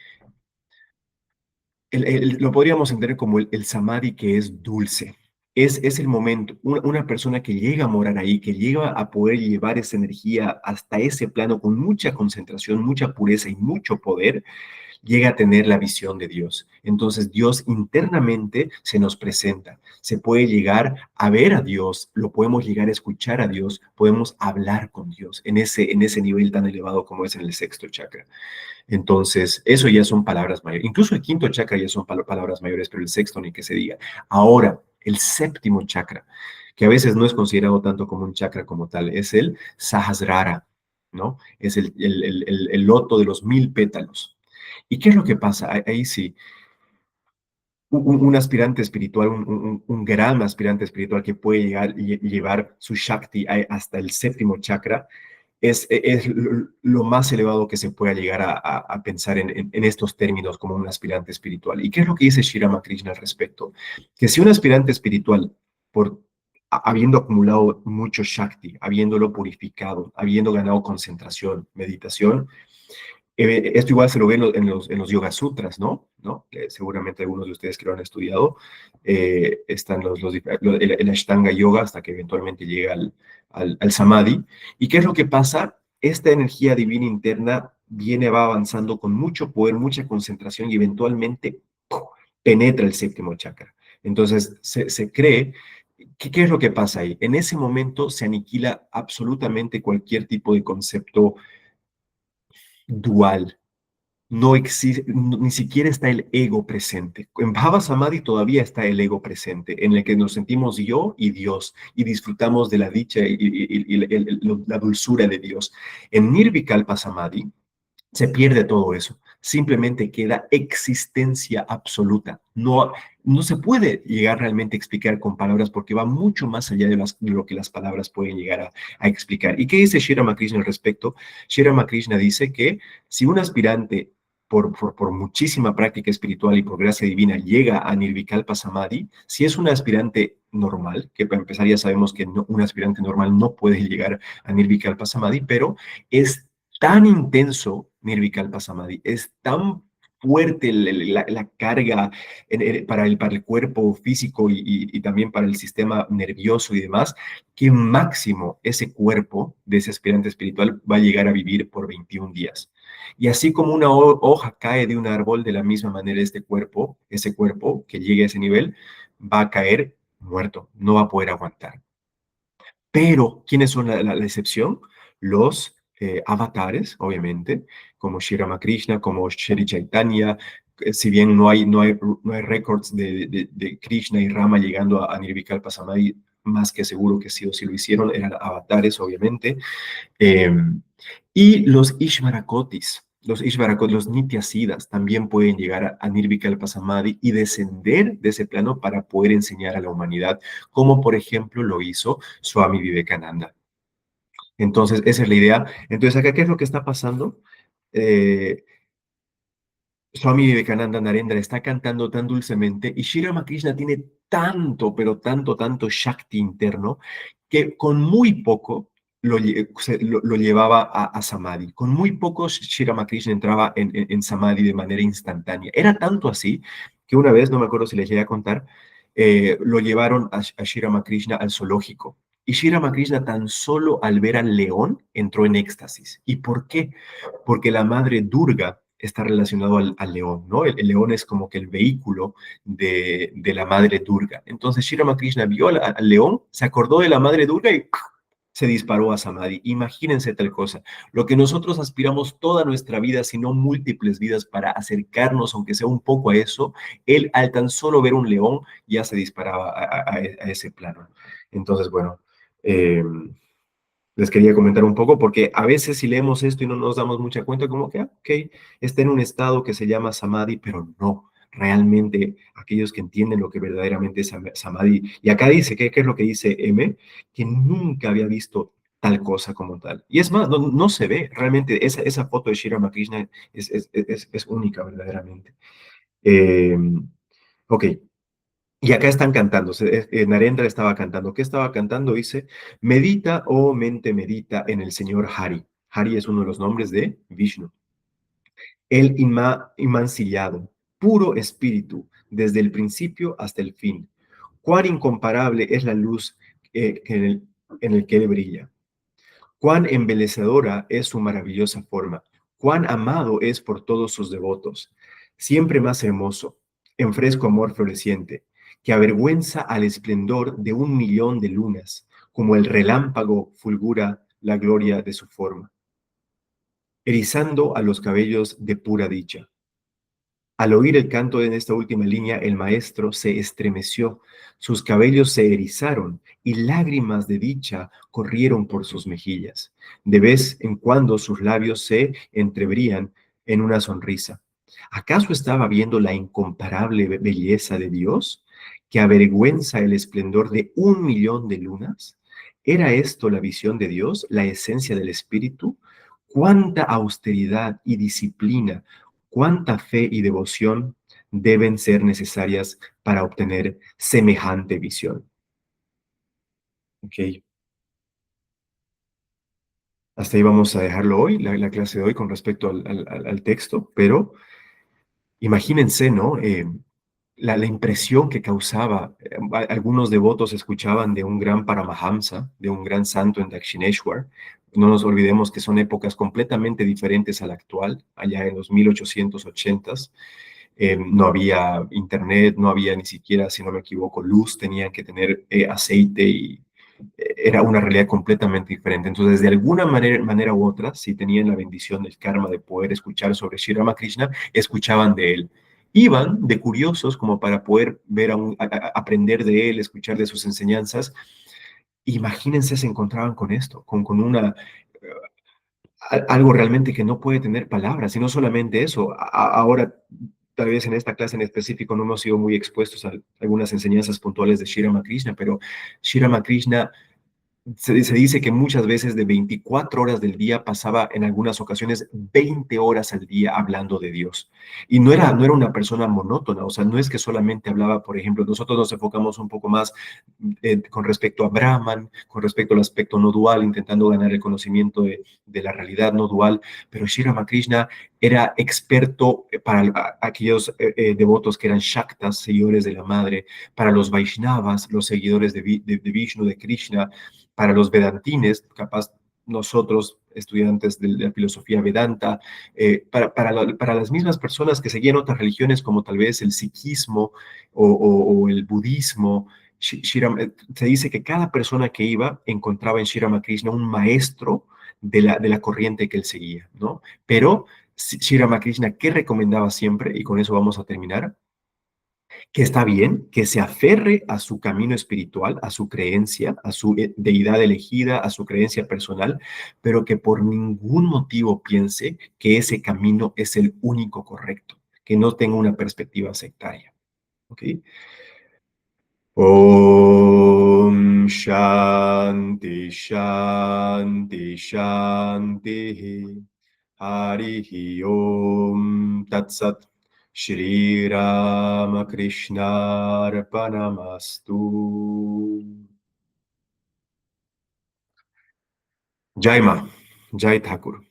lo podríamos entender como el samadhi que es dulce. Es el momento, una persona que llega a morar ahí, que llega a poder llevar esa energía hasta ese plano con mucha concentración, mucha pureza y mucho poder, llega a tener la visión de Dios. Entonces Dios internamente se nos presenta. Se puede llegar a ver a Dios, lo podemos llegar a escuchar a Dios, podemos hablar con Dios en ese nivel tan elevado como es en el sexto chakra. Entonces, eso ya son palabras mayores. Incluso el quinto chakra ya son palabras mayores, pero el sexto ni que se diga. Ahora, el séptimo chakra, que a veces no es considerado tanto como un chakra como tal, es el Sahasrara, ¿no? Es el loto de los 1000 pétalos. ¿Y qué es lo que pasa? Ahí sí, un aspirante espiritual, un gran aspirante espiritual que puede llegar y llevar su Shakti hasta el séptimo chakra, es lo más elevado que se pueda llegar a pensar en estos términos como un aspirante espiritual. ¿Y qué es lo que dice Shri Ramakrishna al respecto? Que si un aspirante espiritual, habiendo acumulado mucho Shakti, habiéndolo purificado, habiendo ganado concentración, meditación, esto igual se lo ve en los Yoga Sutras, ¿no? Que seguramente algunos de ustedes que lo han estudiado, están el Ashtanga Yoga hasta que eventualmente llega al Samadhi. ¿Y qué es lo que pasa? Esta energía divina interna va avanzando con mucho poder, mucha concentración y eventualmente ¡pum!, penetra el séptimo chakra. Entonces, se cree, ¿qué es lo que pasa ahí? En ese momento se aniquila absolutamente cualquier tipo de concepto dual, no existe, ni siquiera está el ego presente. En Bhava Samadhi todavía está el ego presente, en el que nos sentimos yo y Dios y disfrutamos de la dicha y la dulzura de Dios. En Nirvikalpa Samadhi se pierde todo eso. Simplemente queda existencia absoluta. No se puede llegar realmente a explicar con palabras porque va mucho más allá de lo que las palabras pueden llegar a explicar. ¿Y qué dice Shri Ramakrishna al respecto? Shri Ramakrishna dice que si un aspirante por muchísima práctica espiritual y por gracia divina llega a Nirvikalpa Samadhi, si es un aspirante normal, que para empezar ya sabemos que un aspirante normal no puede llegar a Nirvikalpa Samadhi, pero es tan intenso Nirvikalpa Samadhi, es tan fuerte la carga para el cuerpo físico y también para el sistema nervioso y demás, que máximo ese cuerpo de ese aspirante espiritual va a llegar a vivir por 21 días. Y así como una hoja cae de un árbol, de la misma manera ese cuerpo que llegue a ese nivel, va a caer muerto, no va a poder aguantar. Pero, ¿quiénes son la excepción? Los avatares, obviamente, como Sri Ramakrishna, como Sri Chaitanya. Si bien no hay récords de Krishna y Rama llegando a Nirvikalpa Samadhi, más que seguro que sí o sí lo hicieron, eran avatares, obviamente. Eh, y los Nityasidas también pueden llegar a Nirvikalpa Samadhi y descender de ese plano para poder enseñar a la humanidad, como por ejemplo lo hizo Swami Vivekananda. Entonces, esa es la idea. Entonces, acá, ¿qué es lo que está pasando? Eh, Swami Vivekananda Narendra está cantando tan dulcemente y Sri Ramakrishna tiene tanto, pero tanto, tanto Shakti interno que con muy poco lo llevaba a Samadhi. Con muy poco Sri Ramakrishna entraba en Samadhi de manera instantánea. Era tanto así que una vez, no me acuerdo si les llegué a contar, lo llevaron a Sri Ramakrishna al zoológico. Y Sri Ramakrishna tan solo al ver al león entró en éxtasis. ¿Y por qué? Porque la madre Durga está relacionado al león, ¿no? El león es como que el vehículo de la madre Durga. Entonces Sri Ramakrishna vio al león, se acordó de la madre Durga y se disparó a Samadhi. Imagínense tal cosa. Lo que nosotros aspiramos toda nuestra vida, si no múltiples vidas, para acercarnos, aunque sea un poco a eso, él al tan solo ver un león ya se disparaba a ese plano. Entonces, bueno, eh, les quería comentar un poco, porque a veces si leemos esto y no nos damos mucha cuenta, como que, ok, está en un estado que se llama Samadhi, pero no, realmente aquellos que entienden lo que verdaderamente es Samadhi. Y acá dice, ¿qué es lo que dice M? Que nunca había visto tal cosa como tal. Y es más, no se ve, realmente esa foto de Sri Ramakrishna es única verdaderamente. Eh, ok, y acá están cantando, Narendra estaba cantando. ¿Qué estaba cantando? Dice, medita, oh mente, medita en el Señor Hari. Hari es uno de los nombres de Vishnu. El inmancillado, puro espíritu, desde el principio hasta el fin. Cuán incomparable es la luz en el que él brilla. Cuán embellecedora es su maravillosa forma, cuán amado es por todos sus devotos, siempre más hermoso, en fresco amor floreciente, que avergüenza al esplendor de 1 millón de lunas, como el relámpago fulgura la gloria de su forma, erizando a los cabellos de pura dicha. Al oír el canto en esta última línea, el maestro se estremeció, sus cabellos se erizaron y lágrimas de dicha corrieron por sus mejillas. De vez en cuando sus labios se entreabrían en una sonrisa. ¿Acaso estaba viendo la incomparable belleza de Dios, que avergüenza el esplendor de 1 millón de lunas? ¿Era esto la visión de Dios, la esencia del Espíritu? ¿Cuánta austeridad y disciplina, cuánta fe y devoción deben ser necesarias para obtener semejante visión? Ok, hasta ahí vamos a dejarlo hoy, la clase de hoy con respecto al texto, pero imagínense, ¿no? La impresión que causaba. Algunos devotos escuchaban de un gran Paramahamsa, de un gran santo en Dakshineshwar. No nos olvidemos que son épocas completamente diferentes a la actual, allá en los 1880s. No había internet, no había ni siquiera, si no me equivoco, luz, tenían que tener aceite y era una realidad completamente diferente. Entonces, de alguna manera u otra, si tenían la bendición del karma de poder escuchar sobre Sri Ramakrishna, escuchaban de él. Iban de curiosos como para poder ver aprender de él, escuchar de sus enseñanzas. Imagínense, se encontraban con esto, con una algo realmente que no puede tener palabras, y no solamente eso. Ahora, tal vez en esta clase en específico no hemos sido muy expuestos a algunas enseñanzas puntuales de Sri Ramakrishna, pero Sri Ramakrishna se dice que muchas veces de 24 horas del día pasaba en algunas ocasiones 20 horas al día hablando de Dios. Y no era una persona monótona, o sea, no es que solamente hablaba, por ejemplo, nosotros nos enfocamos un poco más con respecto a Brahman, con respecto al aspecto no dual, intentando ganar el conocimiento de la realidad no dual, pero Sri Ramakrishna era experto para aquellos devotos que eran Shaktas, seguidores de la madre, para los Vaishnavas, los seguidores de Vishnu, de Krishna, para los vedantines, capaz nosotros, estudiantes de la filosofía Vedanta, para las mismas personas que seguían otras religiones como tal vez el sikhismo o el budismo. Se dice que cada persona que iba encontraba en Sri Ramakrishna un maestro de la corriente que él seguía, ¿no? Pero Sri Ramakrishna, ¿qué recomendaba siempre? Y con eso vamos a terminar, que está bien, que se aferre a su camino espiritual, a su creencia, a su deidad elegida, a su creencia personal, pero que por ningún motivo piense que ese camino es el único correcto, que no tenga una perspectiva sectaria. ¿Ok? Om Shanti, Shanti, Shanti. Harihi Om Tat Sat. Shri Ramakrishna Arpanamastu. Jai Ma, Jai Thakur.